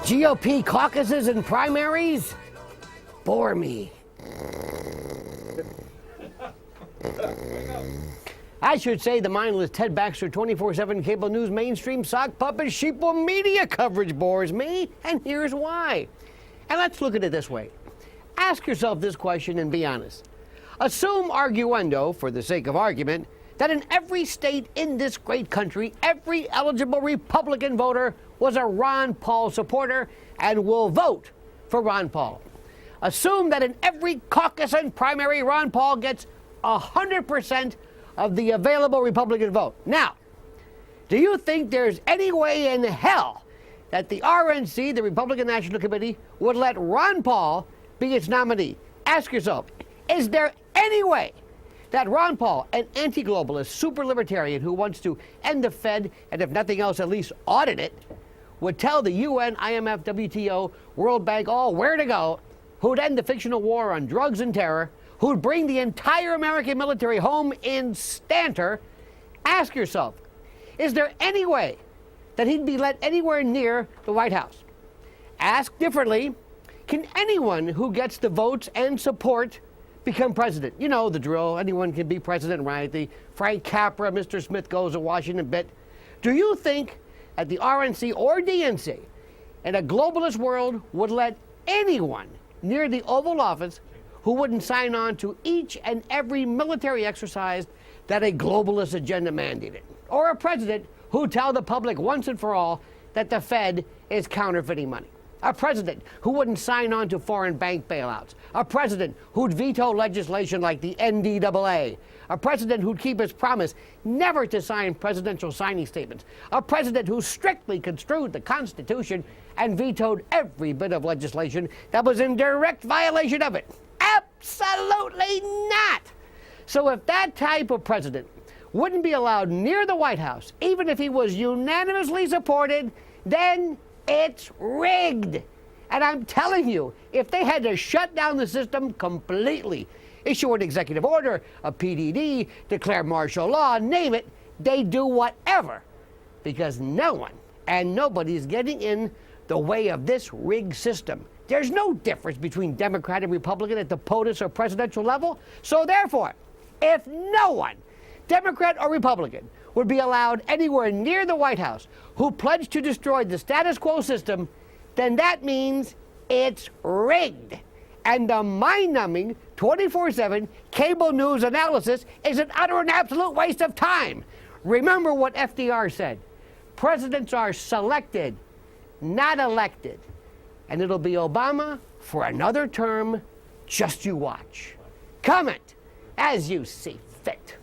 GOP caucuses and primaries bore me. I should say the mindless Ted Baxter 24/7 cable news mainstream sock puppet sheeple media coverage bores me, and here's why. And let's look at it this way. Ask yourself this question and be honest. Assume arguendo, for the sake of argument, that in every state in this great country, every eligible Republican voter was a Ron Paul supporter and will vote for Ron Paul. Assume that in every caucus and primary, Ron Paul gets 100% of the available Republican vote. Now, do you think there's any way in hell that the RNC, the Republican National Committee, would let Ron Paul be its nominee? Ask yourself, is there any way that Ron Paul, an anti-globalist, super libertarian who wants to end the Fed and if nothing else at least audit it, would tell the UN, IMF, WTO, World Bank all where to go, who'd end the fictional war on drugs and terror, who'd bring the entire American military home instanter? Ask yourself, is there any way that he'd be let anywhere near the White House? Ask differently, can anyone who gets the votes and support become president? You know the drill. Anyone can be president, right? The Frank Capra, Mr. Smith goes to Washington bit. Do you think that the RNC or DNC in a globalist world would let anyone near the Oval Office who wouldn't sign on to each and every military exercise that a globalist agenda mandated? Or a president who'd tell the public once and for all that the Fed is counterfeiting money? A president who wouldn't sign on to foreign bank bailouts. A president who'd veto legislation like the NDAA. A president who'd keep his promise never to sign presidential signing statements. A president who strictly construed the Constitution and vetoed every bit of legislation that was in direct violation of it. Absolutely not! So if that type of president wouldn't be allowed near the White House, even if he was unanimously supported, then it's rigged. And I'm telling you, if they had to shut down the system completely, issue an executive order, a PDD, declare martial law, name it, they'd do whatever. Because no one and nobody's getting in the way of this rigged system. There's no difference between Democrat and Republican at the POTUS or presidential level. So therefore, if no one, Democrat or Republican, would be allowed anywhere near the White House who pledged to destroy the status quo system, then that means it's rigged. And the mind-numbing 24/7 cable news analysis is an utter and absolute waste of time. Remember what FDR said. Presidents are selected, not elected. And it'll be Obama for another term. Just you watch. Comment as you see fit.